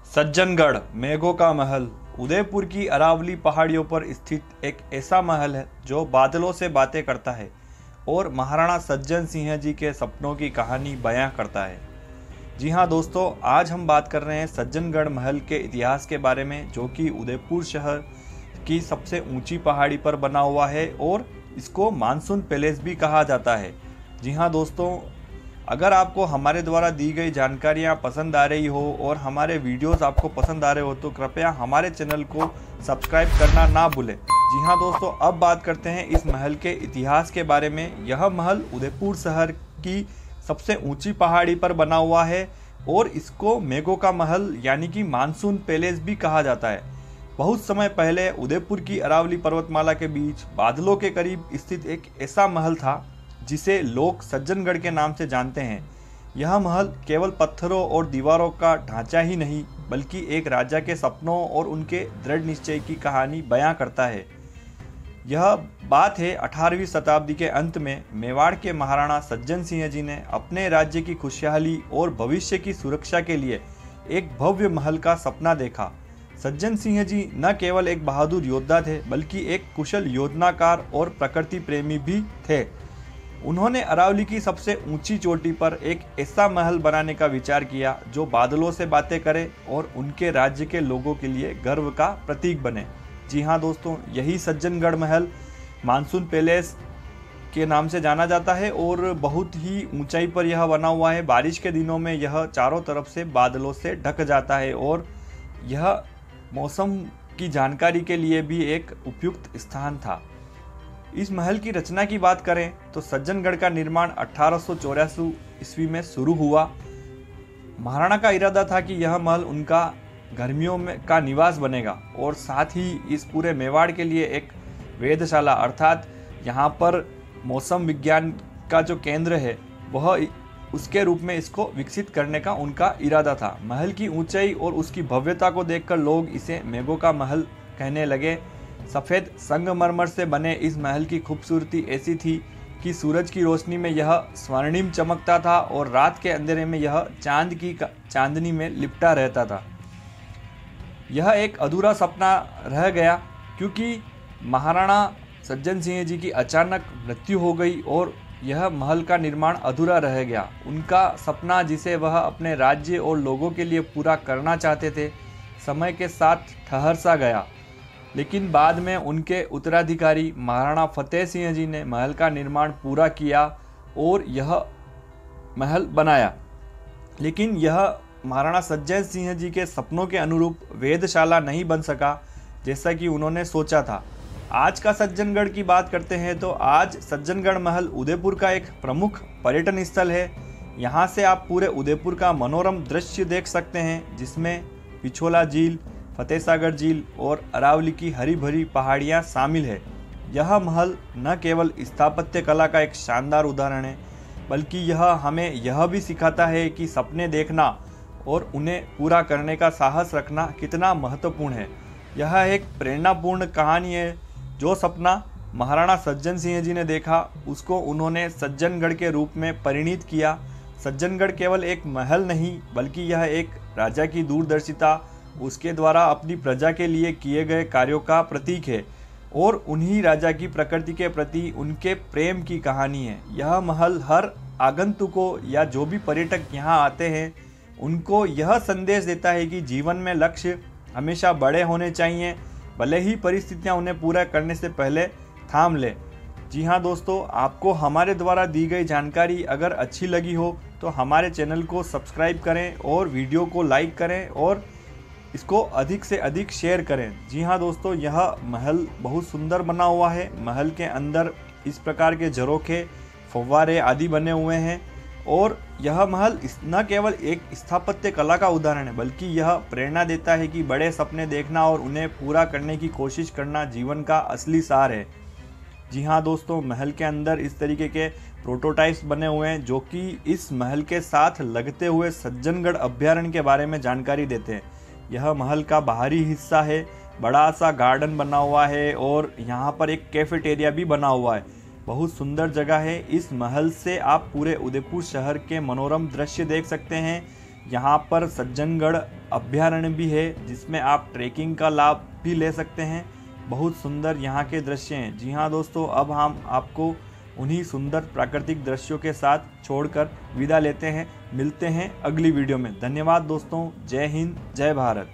सज्जनगढ़ मेघों का महल उदयपुर की अरावली पहाड़ियों पर स्थित एक ऐसा महल है जो बादलों से बातें करता है और महाराणा सज्जन सिंह जी के सपनों की कहानी बयां करता है। जी हाँ दोस्तों, आज हम बात कर रहे हैं सज्जनगढ़ महल के इतिहास के बारे में, जो कि उदयपुर शहर की सबसे ऊंची पहाड़ी पर बना हुआ है और इसको मानसून पैलेस भी कहा जाता है। जी हाँ दोस्तों, अगर आपको हमारे द्वारा दी गई जानकारियाँ पसंद आ रही हो और हमारे वीडियोस आपको पसंद आ रहे हो तो कृपया हमारे चैनल को सब्सक्राइब करना ना भूलें। जी हाँ दोस्तों, अब बात करते हैं इस महल के इतिहास के बारे में। यह महल उदयपुर शहर की सबसे ऊंची पहाड़ी पर बना हुआ है और इसको मेघों का महल यानी कि मानसून पैलेस भी कहा जाता है। बहुत समय पहले उदयपुर की अरावली पर्वतमाला के बीच बादलों के करीब स्थित एक ऐसा महल था जिसे लोग सज्जनगढ़ के नाम से जानते हैं। यह महल केवल पत्थरों और दीवारों का ढांचा ही नहीं बल्कि एक राजा के सपनों और उनके दृढ़ निश्चय की कहानी बयां करता है। यह बात है 18वीं शताब्दी के अंत में मेवाड़ के महाराणा सज्जन सिंह जी ने अपने राज्य की खुशहाली और भविष्य की सुरक्षा के लिए एक भव्य महल का सपना देखा। सज्जन सिंह जी न केवल एक बहादुर योद्धा थे बल्कि एक कुशल योजनाकार और प्रकृति प्रेमी भी थे। उन्होंने अरावली की सबसे ऊंची चोटी पर एक ऐसा महल बनाने का विचार किया जो बादलों से बातें करे और उनके राज्य के लोगों के लिए गर्व का प्रतीक बने। जी हाँ दोस्तों, यही सज्जनगढ़ महल मानसून पैलेस के नाम से जाना जाता है और बहुत ही ऊंचाई पर यह बना हुआ है। बारिश के दिनों में यह चारों तरफ से बादलों से ढक जाता है और यह मौसम की जानकारी के लिए भी एक उपयुक्त स्थान था। इस महल की रचना की बात करें तो सज्जनगढ़ का निर्माण 1884 ईस्वी में शुरू हुआ। महाराणा का इरादा था कि यह महल उनका गर्मियों में का निवास बनेगा और साथ ही इस पूरे मेवाड़ के लिए एक वेधशाला अर्थात यहाँ पर मौसम विज्ञान का जो केंद्र है वह उसके रूप में इसको विकसित करने का उनका इरादा था। महल की ऊंचाई और उसकी भव्यता को देखकर लोग इसे मेघों का महल कहने लगे। सफ़ेद संगमरमर से बने इस महल की खूबसूरती ऐसी थी कि सूरज की रोशनी में यह स्वर्णिम चमकता था और रात के अंधेरे में यह चांद की चांदनी में लिपटा रहता था। यह एक अधूरा सपना रह गया क्योंकि महाराणा सज्जन सिंह जी की अचानक मृत्यु हो गई और यह महल का निर्माण अधूरा रह गया। उनका सपना जिसे वह अपने राज्य और लोगों के लिए पूरा करना चाहते थे, समय के साथ ठहर सा गया। लेकिन बाद में उनके उत्तराधिकारी महाराणा फतेह सिंह जी ने महल का निर्माण पूरा किया और यह महल बनाया। लेकिन यह महाराणा सज्जन सिंह जी के सपनों के अनुरूप वेधशाला नहीं बन सका जैसा कि उन्होंने सोचा था। आज का सज्जनगढ़ की बात करते हैं तो आज सज्जनगढ़ महल उदयपुर का एक प्रमुख पर्यटन स्थल है। यहाँ से आप पूरे उदयपुर का मनोरम दृश्य देख सकते हैं जिसमें पिछोला झील, फतेह सागर झील और अरावली की हरी भरी पहाड़ियाँ शामिल है। यह महल न केवल स्थापत्य कला का एक शानदार उदाहरण है बल्कि यह हमें यह भी सिखाता है कि सपने देखना और उन्हें पूरा करने का साहस रखना कितना महत्वपूर्ण है। यह एक प्रेरणापूर्ण कहानी है। जो सपना महाराणा सज्जन सिंह जी ने देखा उसको उन्होंने सज्जनगढ़ के रूप में परिणित किया। सज्जनगढ़ केवल एक महल नहीं बल्कि यह एक राजा की दूरदर्शिता, उसके द्वारा अपनी प्रजा के लिए किए गए कार्यों का प्रतीक है और उन्हीं राजा की प्रकृति के प्रति उनके प्रेम की कहानी है। यह महल हर आगंतुकों या जो भी पर्यटक यहाँ आते हैं उनको यह संदेश देता है कि जीवन में लक्ष्य हमेशा बड़े होने चाहिए, भले ही परिस्थितियाँ उन्हें पूरा करने से पहले थाम ले। जी हाँ दोस्तों, आपको हमारे द्वारा दी गई जानकारी अगर अच्छी लगी हो तो हमारे चैनल को सब्सक्राइब करें और वीडियो को लाइक करें और इसको अधिक से अधिक शेयर करें। जी हाँ दोस्तों, यह महल बहुत सुंदर बना हुआ है। महल के अंदर इस प्रकार के झरोखे, फव्वारे आदि बने हुए हैं और यह महल न केवल एक स्थापत्य कला का उदाहरण है बल्कि यह प्रेरणा देता है कि बड़े सपने देखना और उन्हें पूरा करने की कोशिश करना जीवन का असली सार है। जी हाँ दोस्तों, महल के अंदर इस तरीके के प्रोटोटाइप्स बने हुए हैं जो कि इस महल के साथ लगते हुए सज्जनगढ़ अभयारण्य के बारे में जानकारी देते हैं। यह महल का बाहरी हिस्सा है, बड़ा सा गार्डन बना हुआ है और यहाँ पर एक कैफेटेरिया भी बना हुआ है। बहुत सुंदर जगह है। इस महल से आप पूरे उदयपुर शहर के मनोरम दृश्य देख सकते हैं। यहाँ पर सज्जनगढ़ अभ्यारण्य भी है जिसमें आप ट्रैकिंग का लाभ भी ले सकते हैं। बहुत सुंदर यहाँ के दृश्य हैं। जी हाँ दोस्तों, अब हम आपको उन्हीं सुंदर प्राकृतिक दृश्यों के साथ छोड़कर विदा लेते हैं। मिलते हैं अगली वीडियो में। धन्यवाद दोस्तों। जय हिंद, जय भारत।